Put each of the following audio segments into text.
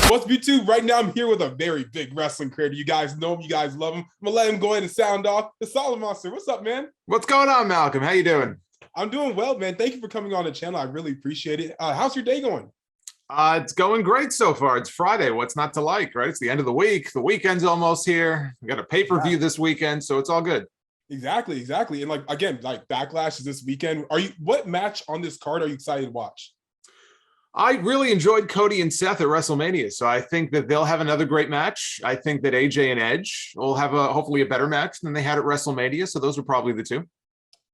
What's YouTube? Right now, I'm here with a very big wrestling creator. You guys know him. You guys love him. I'm going to let him go ahead and sound off. The Solomonster. What's up, man? What's going on, Malcolm? How you doing? I'm doing well, man. Thank you for coming on the channel. I really appreciate it. How's your day going? It's going great so far. It's Friday. What's not to like, right? It's the end of the week. The weekend's almost here. We got a pay-per-view this weekend, so it's all good. Exactly. And again, Backlash is this weekend. What match on this card are you excited to watch? I really enjoyed Cody and Seth at WrestleMania, so I think that they'll have another great match. I think that AJ and Edge will have hopefully a better match than they had at WrestleMania, so those are probably the two.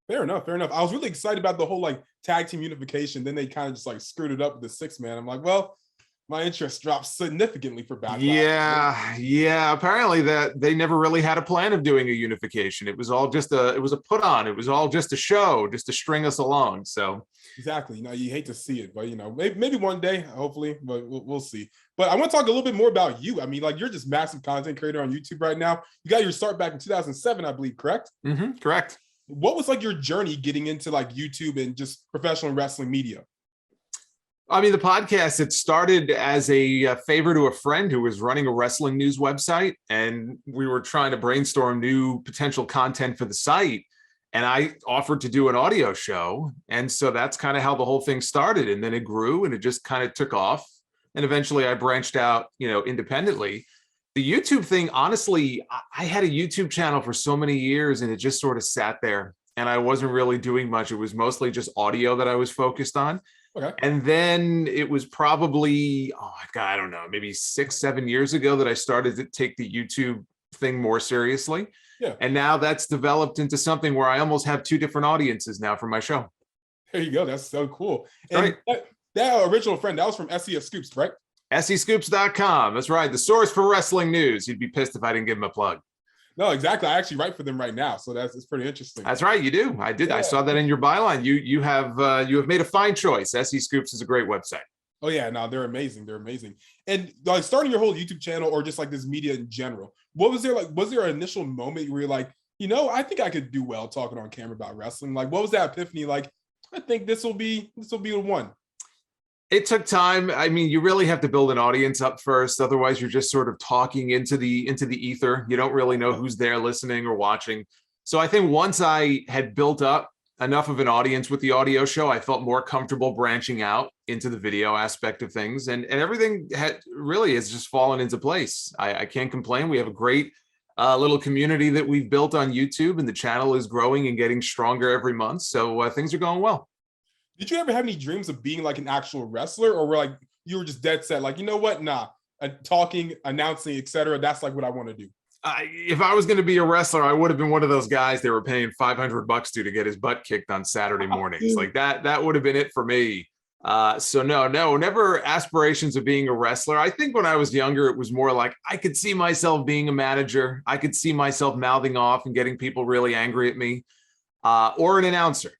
Fair enough. I was really excited about the whole tag team unification. Then they kind of just screwed it up with the 6-man. I'm like, well, my interest dropped significantly for Backlash. Yeah. Apparently that they never really had a plan of doing a unification. It was all just it was a put on. It was all just a show, just to string us along. So exactly. You hate to see it, but maybe one day, hopefully, but we'll see. But I want to talk a little bit more about you. I mean, you're just massive content creator on YouTube right now. You got your start back in 2007, I believe, correct? Mm-hmm, correct. What was your journey getting into YouTube and just professional wrestling media? I mean, the podcast, it started as a favor to a friend who was running a wrestling news website, and we were trying to brainstorm new potential content for the site. And I offered to do an audio show. And so that's kind of how the whole thing started. And then it grew and it just kind of took off. And eventually I branched out, independently. The YouTube thing, honestly, I had a YouTube channel for so many years and it just sort of sat there and I wasn't really doing much. It was mostly just audio that I was focused on. Okay. And then it was probably, I don't know, maybe 6-7 years ago that I started to take the YouTube thing more seriously. Yeah. And now that's developed into something where I almost have 2 different audiences now for my show. There you go. That's so cool. And right. that original friend, that was from SES Scoops, right? SEScoops.com. That's right. The source for wrestling news. You'd be pissed if I didn't give him a plug. No, exactly. I actually write for them right now, so it's pretty interesting. That's right, you do. I did. Yeah. I saw that in your byline. You have made a fine choice. SE Scoops is a great website. Oh yeah, no, they're amazing. They're amazing. And starting your whole YouTube channel or just this media in general, what was there was there an initial moment where you're like, I think I could do well talking on camera about wrestling? What was that epiphany? I think this will be the one. It took time. I mean, you really have to build an audience up first. Otherwise, you're just sort of talking into the ether. You don't really know who's there listening or watching. So I think once I had built up enough of an audience with the audio show, I felt more comfortable branching out into the video aspect of things. And everything has just fallen into place. I can't complain. We have a great little community that we've built on YouTube, and the channel is growing and getting stronger every month. So things are going well. Did you ever have any dreams of being an actual wrestler, or you were just dead set, you know what? Nah, talking, announcing, etc. That's what I want to do. If I was going to be a wrestler, I would have been one of those guys they were paying $500 to get his butt kicked on Saturday mornings. That would have been it for me. So no, never aspirations of being a wrestler. I think when I was younger, it was more I could see myself being a manager. I could see myself mouthing off and getting people really angry at me, or an announcer.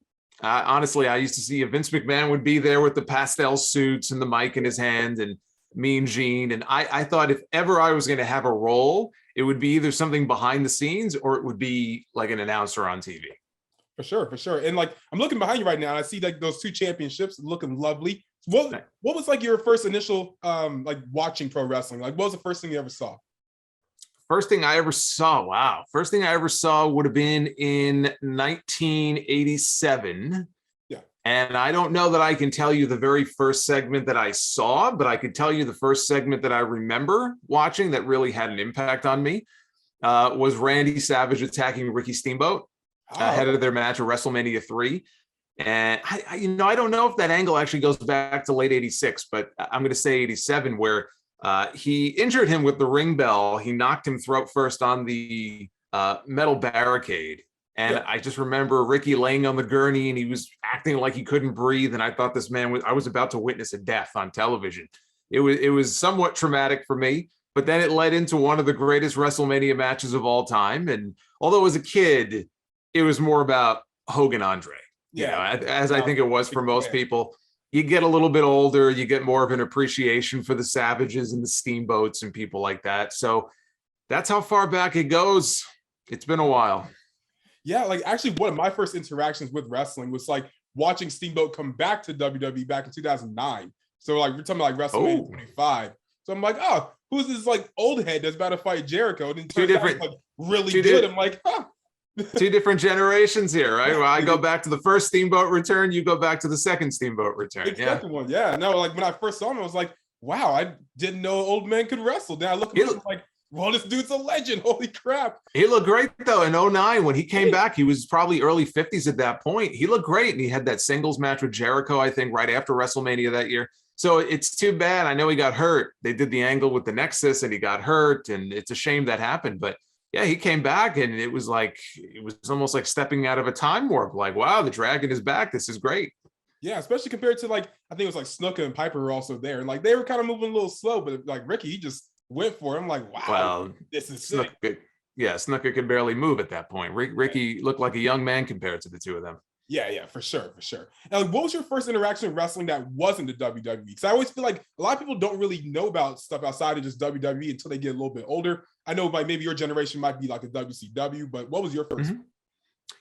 Honestly, I used to see Vince McMahon would be there with the pastel suits and the mic in his hand, and Mean Gene. And I thought if ever I was going to have a role, it would be either something behind the scenes or it would be an announcer on TV. For sure. And I'm looking behind you right now and I see those 2 championships looking lovely. What was your first initial watching pro wrestling? What was the first thing you ever saw? First thing I ever saw, wow. First thing I ever saw would have been in 1987. Yeah. And I don't know that I can tell you the very first segment that I saw, but I could tell you the first segment that I remember watching that really had an impact on me was Randy Savage attacking Ricky Steamboat ahead of their match at WrestleMania 3. And I don't know if that angle actually goes back to late 86, but I'm going to say 87, where he injured him with the ring bell. He knocked him throat first on the metal barricade. And I just remember Ricky laying on the gurney and he was acting like he couldn't breathe. And I thought I was about to witness a death on television. It was somewhat traumatic for me, but then it led into one of the greatest WrestleMania matches of all time. And although as a kid, it was more about Hogan Andre, as I think it was for most people. You get a little bit older, you get more of an appreciation for the Savages and the Steamboats and people like that. So that's how far back it goes. It's been a while. Yeah, actually one of my first interactions with wrestling was watching Steamboat come back to WWE back in 2009. So we're talking about WrestleMania 25. So I'm like, oh, who's this like old head that's about to fight Jericho? And then Two turns out he's different, like really two good. di- I'm like, huh. two different generations here, right? Well, I go back to the first Steamboat return, you go back to the second Steamboat return. Yeah. Second one, yeah. No, like when I first saw him, I was like, wow, I didn't know an old man could wrestle. Then I look at him like, well, this dude's a legend. Holy crap. He looked great though in 09 when he came back. He was probably early 50s at that point. He looked great, and he had that singles match with Jericho, I think, right after WrestleMania that year. So it's too bad. I know he got hurt. They did the angle with the Nexus and he got hurt, and it's a shame that happened. But yeah, he came back, and it was almost like stepping out of a time warp. Like, wow, the Dragon is back. This is great. Yeah, especially compared to like, I think it was like Snuka and Piper were also there. And like they were kind of moving a little slow, but like Ricky, he just went for it. I'm like, wow, well, this is Snuka, sick. yeah, Snuka could barely move at that point. Ricky looked like a young man compared to the two of them. Yeah, for sure. And like, what was your first interaction with wrestling that wasn't the WWE? Because I always feel like a lot of people don't really know about stuff outside of just WWE until they get a little bit older. I know like maybe your generation might be like a WCW, but what was your 1st one?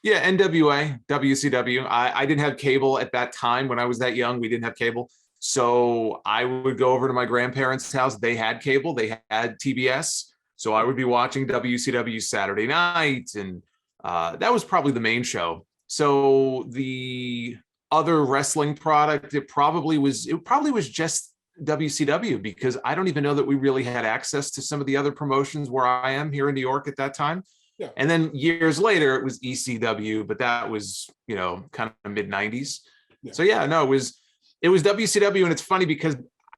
Yeah, NWA, WCW. I didn't have cable at that time. When I was that young, we didn't have cable. So I would go over to my grandparents' house. They had cable. They had TBS. So I would be watching WCW Saturday night. And that was probably the main show. So the other wrestling product, it probably was just WCW, because I don't even know that we really had access to some of the other promotions where I am here in New York at that time. Yeah. And then years later, it was ECW, but that was, kind of mid 90s. Yeah. So yeah, no, it was WCW. And it's funny because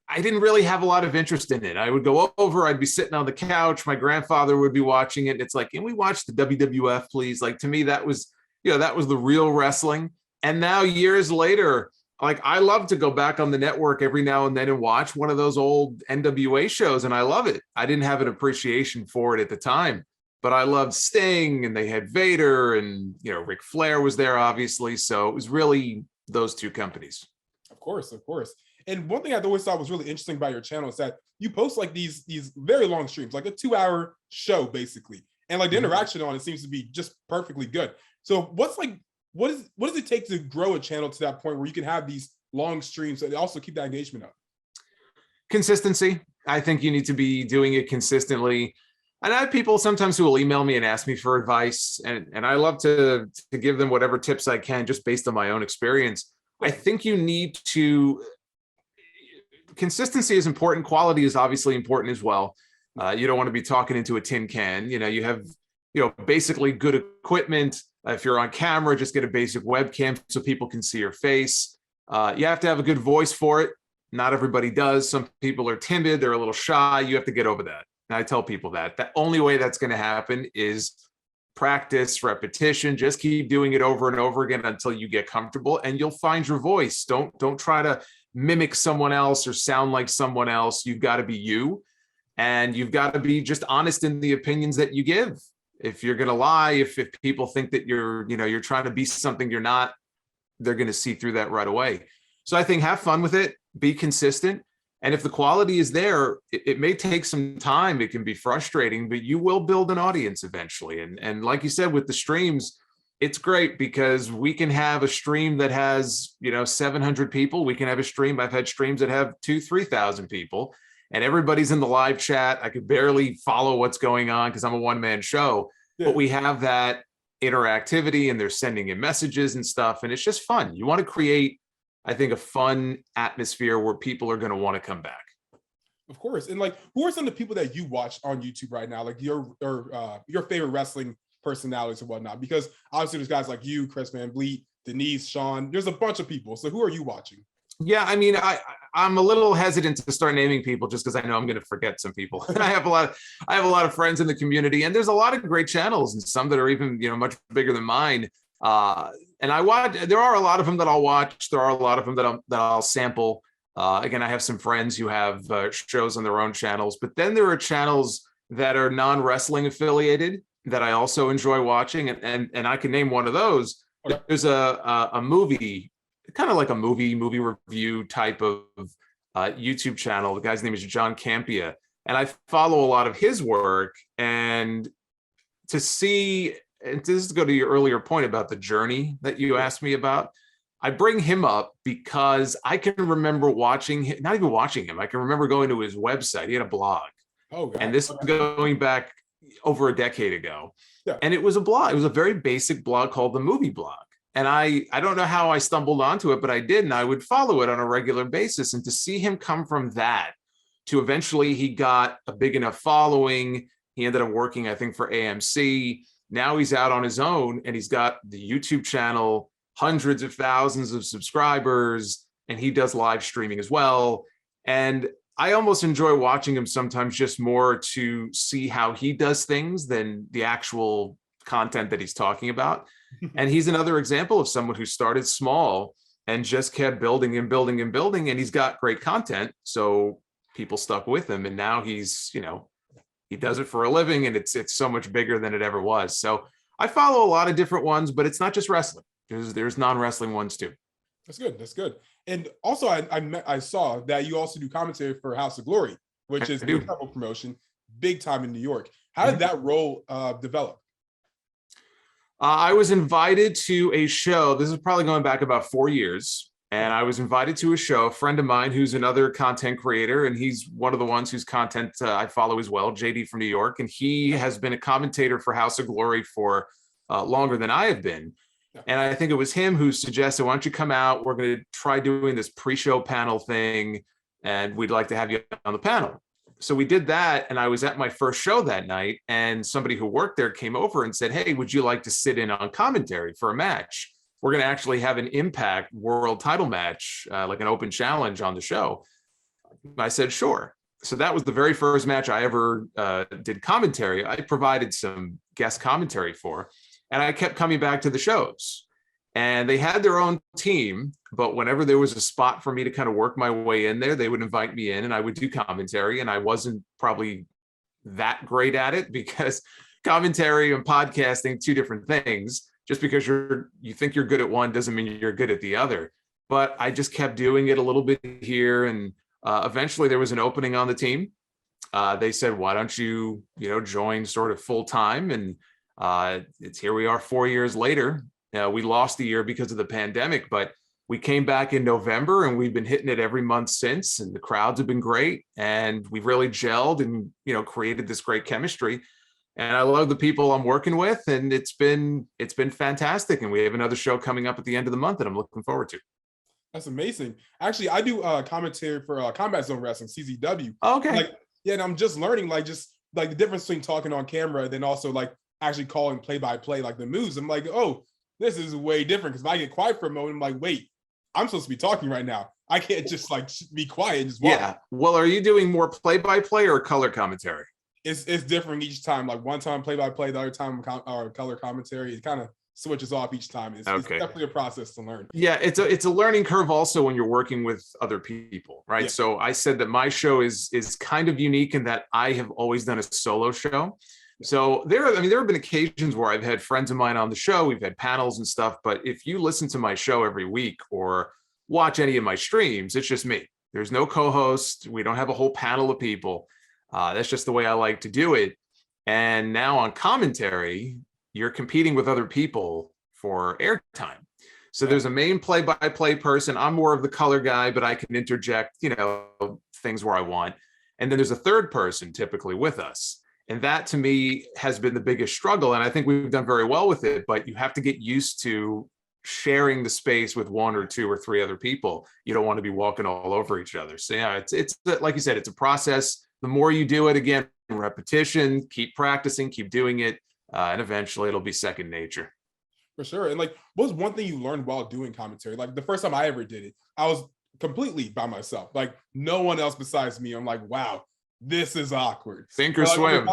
I didn't really have a lot of interest in it. I would go over, I'd be sitting on the couch. My grandfather would be watching it. And it's like, can we watch the WWF, please? Like, to me, that was the real wrestling. And now years later, like, I love to go back on the network every now and then and watch one of those old NWA shows. And I love it. I didn't have an appreciation for it at the time, but I loved Sting, and they had Vader, and, Ric Flair was there, obviously. So it was really those two companies. Of course. And one thing I always thought was really interesting about your channel is that you post like these very long streams, like a 2-hour show, basically. And like the interaction on it seems to be just perfectly good. So what does it take to grow a channel to that point where you can have these long streams and also keep that engagement up? Consistency. I think you need to be doing it consistently. And I have people sometimes who will email me and ask me for advice, and I love to give them whatever tips I can just based on my own experience. I think you need to, consistency is important. Quality is obviously important as well. You don't want to be talking into a tin can. You have, basically good equipment. If you're on camera, just get a basic webcam so people can see your face. You have to have a good voice for it. Not everybody does. Some people are timid. They're a little shy. You have to get over that. And I tell people that the only way that's going to happen is practice, repetition. Just keep doing it over and over again until you get comfortable, and you'll find your voice. Don't try to mimic someone else or sound like someone else. You've got to be you, and you've got to be just honest in the opinions that you give. If you're going to lie, if people think that you're trying to be something you're not, they're going to see through that right away. So I think have fun with it, be consistent. And if the quality is there, it may take some time. It can be frustrating, but you will build an audience eventually. And like you said, with the streams, it's great because we can have a stream that has, 700 people. We can have a stream. I've had streams that have 2,000-3,000 people, and everybody's in the live chat. I could barely follow what's going on because I'm a one-man show, but we have that interactivity, and they're sending in messages and stuff. And it's just fun. You want to create, I think, a fun atmosphere where people are going to want to come back. Of course. And like, who are some of the people that you watch on YouTube right now? Like your favorite wrestling personalities and whatnot? Because obviously there's guys like you, Chris Van Vliet, Denise, Sean, there's a bunch of people. So who are you watching? Yeah, I mean, I'm a little hesitant to start naming people just because I know I'm going to forget some people. I have a lot of friends in the community, and there's a lot of great channels, and some that are even, much bigger than mine. And I watch. There are a lot of them that I'll watch. There are a lot of them that I'll sample. Again, I have some friends who have shows on their own channels, but then there are channels that are non-wrestling affiliated that I also enjoy watching, and I can name one of those. Okay. There's a movie, kind of like a movie review type of YouTube channel. The guy's name is John Campia, and I follow a lot of his work. And to see, and this is to go to your earlier point about the journey that you asked me about, I bring him up because I can remember watching him, not even watching him. I can remember going to his website. He had a blog. Oh, God. And this is going back over a decade ago. Yeah. And it was a blog. It was a very basic blog called the Movie Blog. And I don't know how I stumbled onto it, but I did. And I would follow it on a regular basis. And to see him come from that to eventually he got a big enough following. He ended up working, I think, for AMC. Now he's out on his own and he's got the YouTube channel, hundreds of thousands of subscribers, and he does live streaming as well. And I almost enjoy watching him sometimes just more to see how he does things than the actual content that he's talking about. And he's another example of someone who started small and just kept building and building and building. And he's got great content. So people stuck with him. And now he's, he does it for a living and it's so much bigger than it ever was. So I follow a lot of different ones, but it's not just wrestling. There's non-wrestling ones too. That's good. That's good. And also, I saw that you also do commentary for House of Glory, which is a incredible promotion, big time in New York. How did that role develop? I was invited to a show. This is probably going back about 4 years. And I was invited to a show, a friend of mine who's another content creator, and he's one of the ones whose content I follow as well, JD from New York. And he has been a commentator for House of Glory for longer than I have been. And I think it was him who suggested, why don't you come out? We're going to try doing this pre-show panel thing, and we'd like to have you on the panel. So we did that, and I was at my first show that night, and somebody who worked there came over and said, hey, would you like to sit in on commentary for a match? We're going to actually have an Impact World title match, like an open challenge on the show. I said, sure. So that was the very first match I ever did commentary. I provided some guest commentary for. And I kept coming back to the shows, and they had their own team. But whenever there was a spot for me to kind of work my way in there, they would invite me in and I would do commentary. And I wasn't probably that great at it because commentary and podcasting, two different things. Just because you think you're good at one doesn't mean you're good at the other. But I just kept doing it a little bit here. And eventually there was an opening on the team. They said, why don't you, join sort of full time? And it's here we are 4 years later. We lost a year because of the pandemic, but we came back in November and we've been hitting it every month since, and the crowds have been great and we've really gelled and created this great chemistry. And I love the people I'm working with, and it's been fantastic. And we have another show coming up at the end of the month that I'm looking forward to. That's amazing. Actually, I do commentary for Combat Zone Wrestling, CZW. Oh, okay. And I'm just learning the difference between talking on camera and then also actually calling play-by-play, like the moves. I'm like, oh, this is way different, because if I get quiet for a moment, I'm like, wait, I'm supposed to be talking right now. I can't just be quiet and just watch. Yeah. Well, are you doing more play-by-play or color commentary? It's different each time. Like one time play-by-play, the other time or color commentary. It kind of switches off each time. It's definitely a process to learn. Yeah, it's a learning curve also when you're working with other people, right? Yeah. So I said that my show is kind of unique in that I have always done a solo show. So there have been occasions where I've had friends of mine on the show. We've had panels and stuff. But if you listen to my show every week or watch any of my streams, it's just me. There's no co-host. We don't have a whole panel of people. That's just the way I like to do it. And now on commentary, you're competing with other people for airtime. So there's a main play-by-play person. I'm more of the color guy, but I can interject, things where I want. And then there's a third person typically with us. And that to me has been the biggest struggle. And I think we've done very well with it, but you have to get used to sharing the space with one or two or three other people. You don't want to be walking all over each other. So yeah, it's like you said, it's a process. The more you do it, again, repetition, keep practicing, keep doing it. And eventually it'll be second nature. For sure. And what was one thing you learned while doing commentary? The first time I ever did it, I was completely by myself. No one else besides me. I'm like, wow, this is awkward. Sink or swim.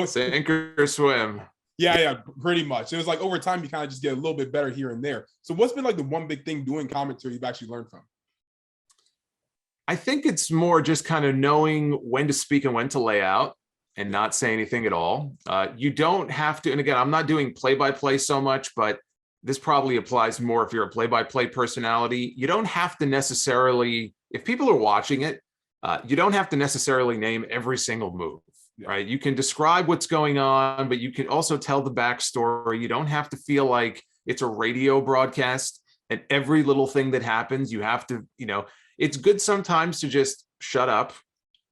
Sink or swim. Yeah, pretty much. It was over time, you kind of just get a little bit better here and there. So what's been the one big thing doing commentary you've actually learned from? I think it's more just kind of knowing when to speak and when to lay out and not say anything at all. You don't have to, and again, I'm not doing play-by-play so much, but this probably applies more if you're a play-by-play personality. You don't have to necessarily, if people are watching it, you don't have to necessarily name every single move, right? You can describe what's going on, but you can also tell the backstory. You don't have to feel like it's a radio broadcast And every little thing that happens, you have to, it's good sometimes to just shut up,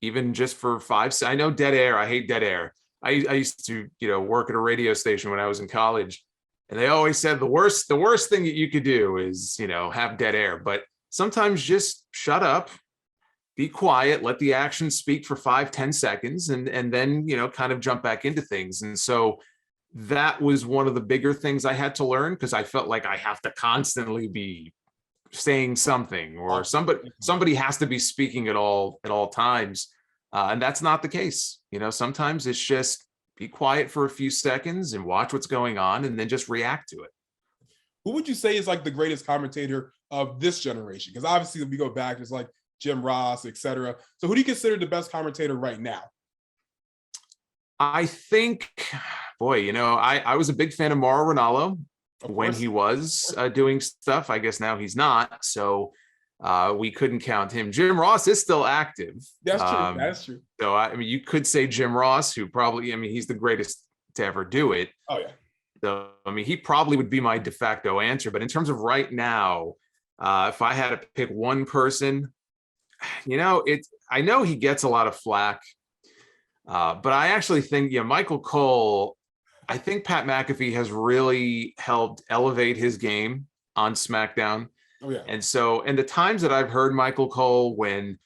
even just for 5 seconds. I know dead air. I hate dead air. I used to, work at a radio station when I was in college, and they always said the worst thing that you could do is, have dead air. But sometimes just shut up, be quiet, let the action speak for 5-10 seconds, and then, kind of jump back into things. And so that was one of the bigger things I had to learn, because I felt like I have to constantly be saying something, or somebody has to be speaking at all times. And that's not the case. Sometimes it's just be quiet for a few seconds and watch what's going on, and then just react to it. Who would you say is like the greatest commentator of this generation? Because obviously, if we go back, it's like Jim Ross, etc. So who do you consider the best commentator right now? I think, boy, I was a big fan of Mauro Ranallo when he was doing stuff. I guess now he's not. So we couldn't count him. Jim Ross is still active. That's true. That's true. So, you could say Jim Ross, who probably, he's the greatest to ever do it. Oh, yeah. So, he probably would be my de facto answer. But in terms of right now, if I had to pick one person, I know he gets a lot of flack. But I actually think, Michael Cole, I think Pat McAfee has really helped elevate his game on SmackDown. Oh, yeah. And so, the times that I've heard Michael Cole, when,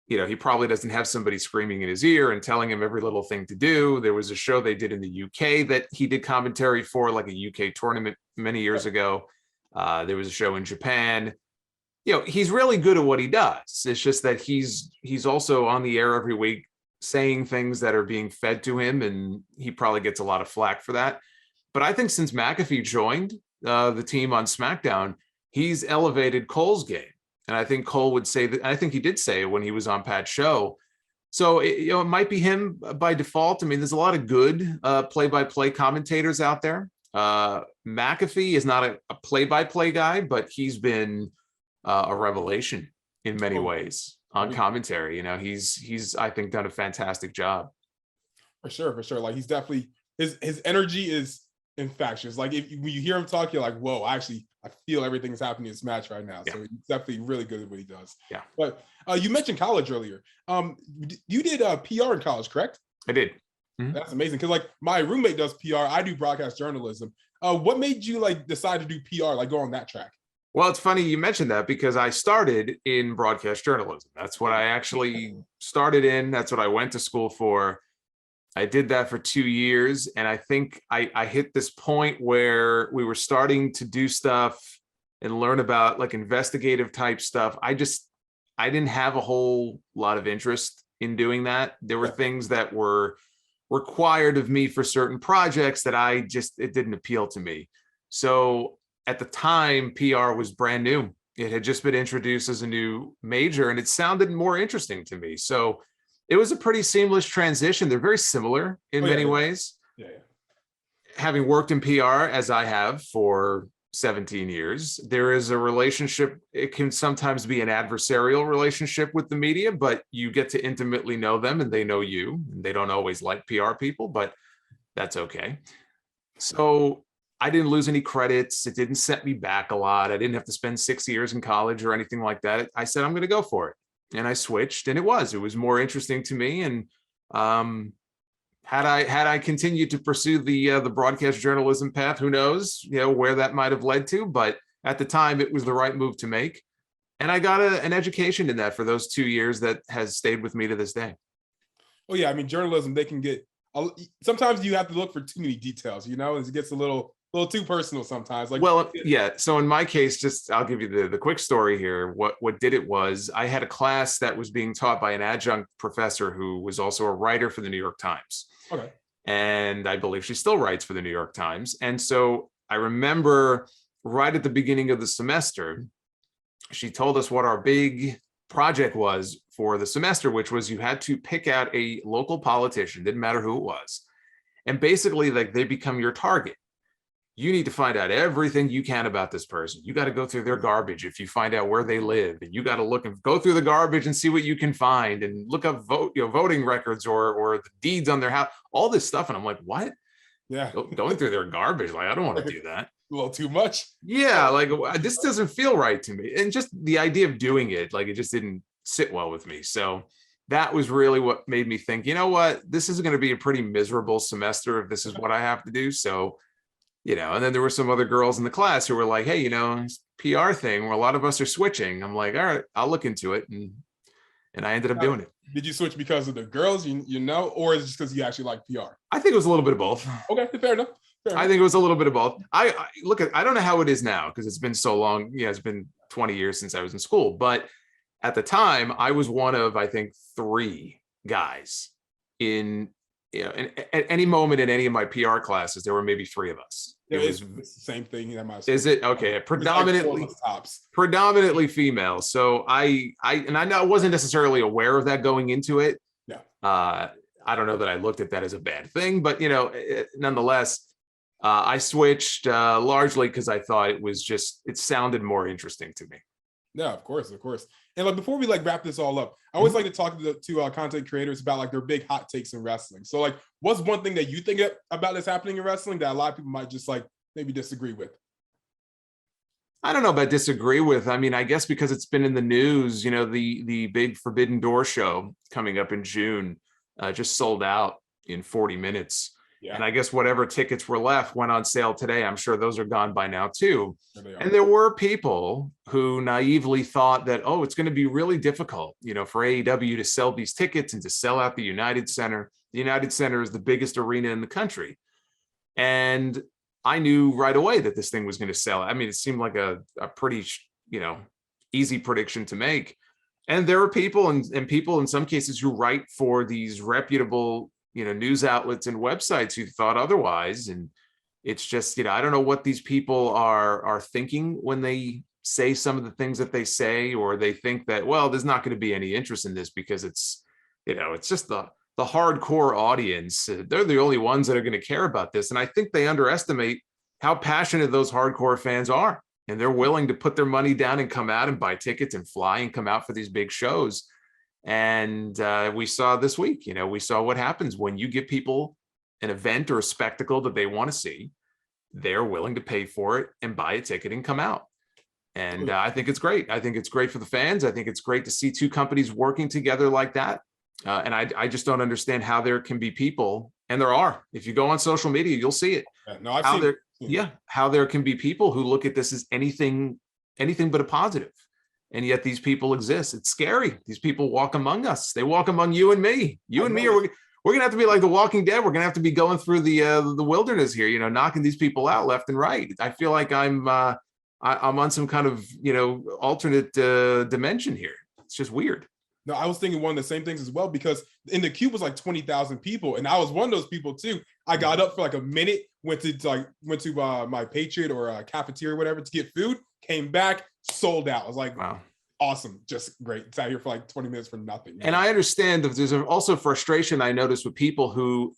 he probably doesn't have somebody screaming in his ear and telling him every little thing to do. There was a show they did in the UK that he did commentary for, like a UK tournament many years ago. There was a show in Japan. He's really good at what he does. It's just that he's also on the air every week saying things that are being fed to him, and he probably gets a lot of flack for that. But I think since McAfee joined the team on SmackDown, he's elevated Cole's game. And I think Cole would say that, I think he did say it when he was on Pat's show. So, it might be him by default. There's a lot of good play-by-play commentators out there. McAfee is not a play-by-play guy, but he's been a revelation in many ways on commentary. He's I think done a fantastic job. For sure. Like, he's definitely, his energy is infectious. Like, when you hear him talk, you're like, whoa, I feel everything that's happening in this match right now. Yeah. So he's definitely really good at what he does. Yeah. But you mentioned college earlier. You did PR in college, correct? I did. Mm-hmm. That's amazing. Because like my roommate does PR. I do broadcast journalism. What made you decide to do PR, go on that track? Well, it's funny you mentioned that, because I started in broadcast journalism. That's what I actually started in. That's what I went to school for. I did that for 2 years. And I think I hit this point where we were starting to do stuff and learn about investigative type stuff. I didn't have a whole lot of interest in doing that. There were things that were required of me for certain projects that it didn't appeal to me. So at the time, PR was brand new. It had just been introduced as a new major, and it sounded more interesting to me. So it was a pretty seamless transition. They're very similar in many ways. Yeah. Having worked in PR, as I have for 17 years, there is a relationship. It can sometimes be an adversarial relationship with the media, but you get to intimately know them and they know you. They don't always like PR people, but that's okay. So I didn't lose any credits. It didn't set me back a lot. I didn't have to spend 6 years in college or anything like that. I said, I'm going to go for it. And I switched, and it was more interesting to me. And had I continued to pursue the broadcast journalism path, who knows, where that might have led to. But at the time, it was the right move to make. And I got an education in that for those 2 years that has stayed with me to this day. Oh, yeah. Journalism, they can get, sometimes you have to look for too many details, it gets a little too personal sometimes. Yeah. So in my case, I'll give you the quick story here. What did it was, I had a class that was being taught by an adjunct professor who was also a writer for the New York Times. Okay. And I believe she still writes for the New York Times. And so I remember right at the beginning of the semester, she told us what our big project was for the semester, which was you had to pick out a local politician, didn't matter who it was. And basically, they become your target. You need to find out everything you can about this person. You got to go through their garbage if you find out where they live, and you got to look and go through the garbage and see what you can find, and look up voting records or the deeds on their house, all this stuff. And I'm like, what? Yeah. Going through their garbage. I don't want to do that. A little too much. Yeah, like this doesn't feel right to me. And just the idea of doing it, like it just didn't sit well with me. So that was really what made me think, you know what, this is going to be a pretty miserable semester if this is what I have to do. So, and then there were some other girls in the class who were like, hey, this PR thing where a lot of us are switching. I'm like, all right, I'll look into it. And I ended up doing it. Did you switch because of the girls, or is it just because you actually like PR? I think it was a little bit of both. Okay, fair enough. I think it was a little bit of both. I don't know how it is now because it's been so long. Yeah, it's been 20 years since I was in school. But at the time, I was one of, I think, 3 guys at any moment in any of my PR classes, there were maybe 3 of us. It was the same thing. Is it? Okay. Predominantly female. So I know I wasn't necessarily aware of that going into it. Yeah. I don't know that I looked at that as a bad thing, but nonetheless, I switched largely because I thought it sounded more interesting to me. Yeah, of course. And like before we wrap this all up, I always like to talk to content creators about their big hot takes in wrestling. So what's one thing that you think about that's happening in wrestling that a lot of people might just maybe disagree with? I don't know about disagree with. I mean, I guess because it's been in the news, the big Forbidden Door show coming up in June just sold out in 40 minutes. Yeah. And I guess whatever tickets were left went on sale today. I'm sure those are gone by now too. And there were people who naively thought that, it's going to be really difficult, for AEW to sell these tickets and to sell out the United Center. The United Center is the biggest arena in the country. And I knew right away that this thing was going to sell. I mean, it seemed like a pretty, easy prediction to make. And there are people and people in some cases who write for these reputable news outlets and websites who thought otherwise. And it's just, I don't know what these people are thinking when they say some of the things that they say, or they think that, well, there's not going to be any interest in this because it's, it's just the hardcore audience. They're the only ones that are going to care about this. And I think they underestimate how passionate those hardcore fans are. And they're willing to put their money down and come out and buy tickets and fly and come out for these big shows. And we saw this week, we saw what happens when you give people an event or a spectacle that they want to see. They're willing to pay for it and buy a ticket and come out. And I think it's great. I think it's great for the fans. I think it's great to see 2 companies working together like that. And I just don't understand how there can be people, and there are, if you go on social media, you'll see it. How there can be people who look at this as anything but a positive. And yet these people exist. It's scary. These people walk among us. They walk among you and me. We're going to have to be like the Walking Dead. We're going to have to be going through the wilderness here, knocking these people out left and right. I feel like I'm on some kind of, alternate dimension here. It's just weird. No, I was thinking one of the same things as well, because in the queue was 20,000 people. And I was one of those people too. I got up for a minute, went to my Patriot or cafeteria or whatever to get food, came back, sold out. I was like, wow, awesome, just great. It's out here for 20 minutes for nothing. And I understand that there's also frustration I noticed with people who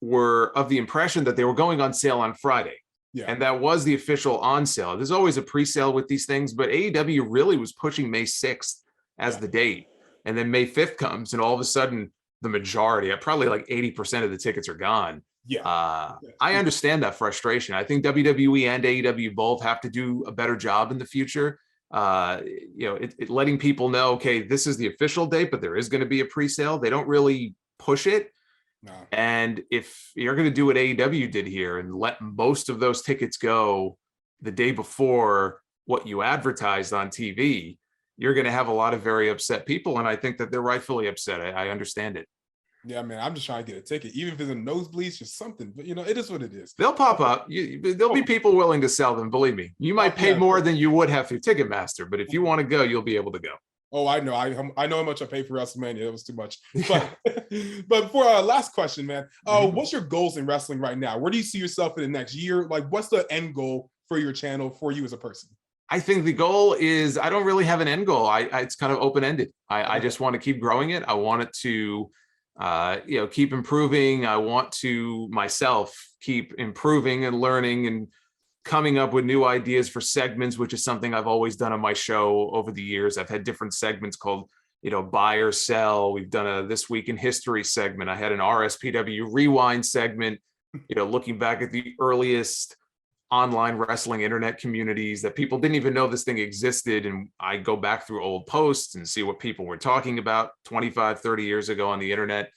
were of the impression that they were going on sale on Friday. Yeah. And that was the official on sale. There's always a pre-sale with these things, but AEW really was pushing May 6th as the date. And then May 5th comes, and all of a sudden, the majority, probably 80% of the tickets are gone. Yeah. I understand that frustration. I think WWE and AEW both have to do a better job in the future. Letting people know, okay, this is the official date, but there is going to be a pre-sale. They don't really push it. No. And if you're going to do what AEW did here and let most of those tickets go the day before what you advertised on TV, you're going to have a lot of very upset people. And I think that they're rightfully upset. I understand it. Yeah, man, I'm just trying to get a ticket, even if it's in nosebleeds, just something. But it is what it is. They'll pop up. There'll be people willing to sell them. Believe me, you might pay more than you would have through Ticketmaster, but if you want to go, you'll be able to go. Oh, I know. I know how much I paid for WrestleMania. It was too much. But for our last question, man, what's your goals in wrestling right now? Where do you see yourself in the next year? What's the end goal for your channel, for you as a person? I think the goal is, I don't really have an end goal. It's kind of open-ended. I just want to keep growing it. I want it to, keep improving. I want to myself keep improving and learning and coming up with new ideas for segments, which is something I've always done on my show over the years. I've had different segments called, buy or sell. We've done a This Week in History segment. I had an RSPW Rewind segment, looking back at the earliest online wrestling internet communities that people didn't even know this thing existed. And I go back through old posts and see what people were talking about 25, 30 years ago on the internet.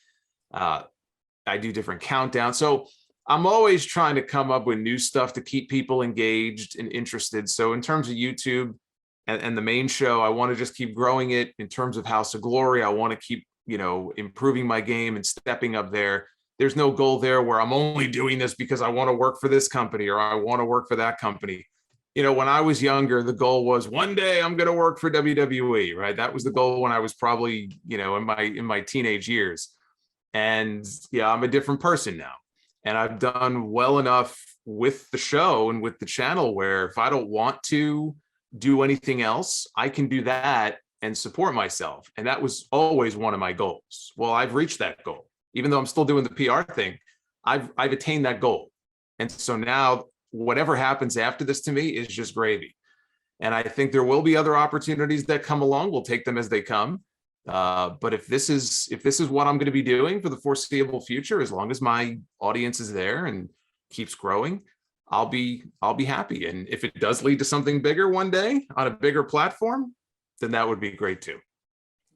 I do different countdowns. So I'm always trying to come up with new stuff to keep people engaged and interested. So in terms of YouTube and the main show, I want to just keep growing it. In terms of House of Glory, I want to keep, improving my game and stepping up there. There's no goal there where I'm only doing this because I want to work for this company or I want to work for that company. When I was younger, the goal was one day I'm going to work for WWE, right? That was the goal when I was probably, in my teenage years. And yeah, I'm a different person now. And I've done well enough with the show and with the channel where if I don't want to do anything else, I can do that and support myself. And that was always one of my goals. Well, I've reached that goal. Even though I'm still doing the PR thing, I've attained that goal. And so now whatever happens after this to me is just gravy. And I think there will be other opportunities that come along. We'll take them as they come. But if this is what I'm going to be doing for the foreseeable future, as long as my audience is there and keeps growing, I'll be happy. And if it does lead to something bigger one day on a bigger platform, then that would be great too.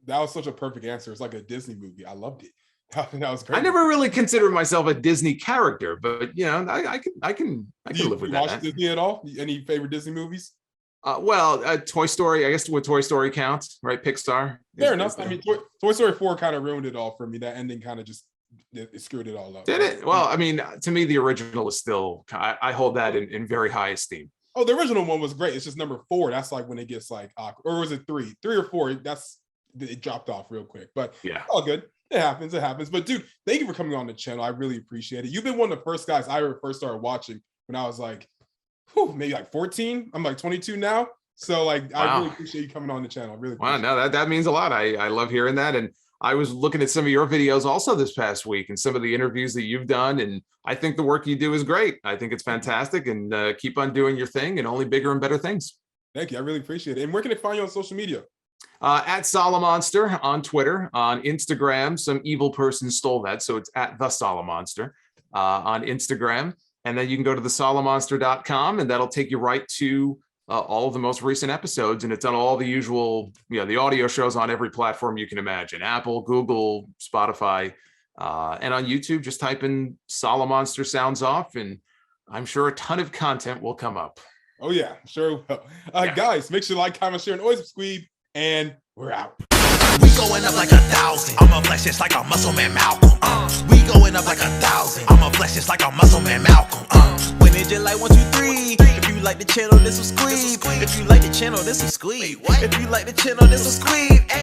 That was such a perfect answer. It's like a Disney movie. I loved it. That was great. I never really considered myself a Disney character, but I can live with that. Watch Disney at all? Any favorite Disney movies? Toy Story. I guess what Toy Story counts, right? Pixar. Fair enough. I mean, Toy Story 4 kind of ruined it all for me. That ending kind of just it screwed it all up. Did it? Well, I mean, to me, the original is still. I hold that in very high esteem. Oh, the original one was great. It's just number 4. That's like when it gets like awkward. Or was it 3? 3 or 4? It dropped off real quick. But yeah, all good. It happens. But dude, thank you for coming on the channel. I really appreciate it. You've been one of the first guys I ever first started watching when I was like, maybe like 14. I'm like 22 now. So like, wow. I really appreciate you coming on the channel. Really. Wow, no, that means a lot. I love hearing that. And I was looking at some of your videos also this past week and some of the interviews that you've done. And I think the work you do is great. I think it's fantastic, and keep on doing your thing and only bigger and better things. Thank you. I really appreciate it. And where can they find you on social media? At Solomonster on Twitter, on Instagram. Some evil person stole that, so it's at the Solomonster on Instagram. And then you can go to thesolomonster.com, and that'll take you right to all of the most recent episodes. And it's on all the usual, the audio shows on every platform you can imagine: Apple, Google, Spotify, and on YouTube. Just type in Solomonster Sounds Off, and I'm sure a ton of content will come up. Oh yeah, sure will. Guys, make sure to like, comment, share, and always subscribe. And we're out. We going up like 1,000. I'm a flex just like a muscle man Malcolm. We going up like 1,000. I'm a flex just like a muscle man Malcolm. When it just like 1, 2, 3. If you like the channel, this will squeeze. If you like the channel, this will squeeze. If you like the channel, this will squeeze.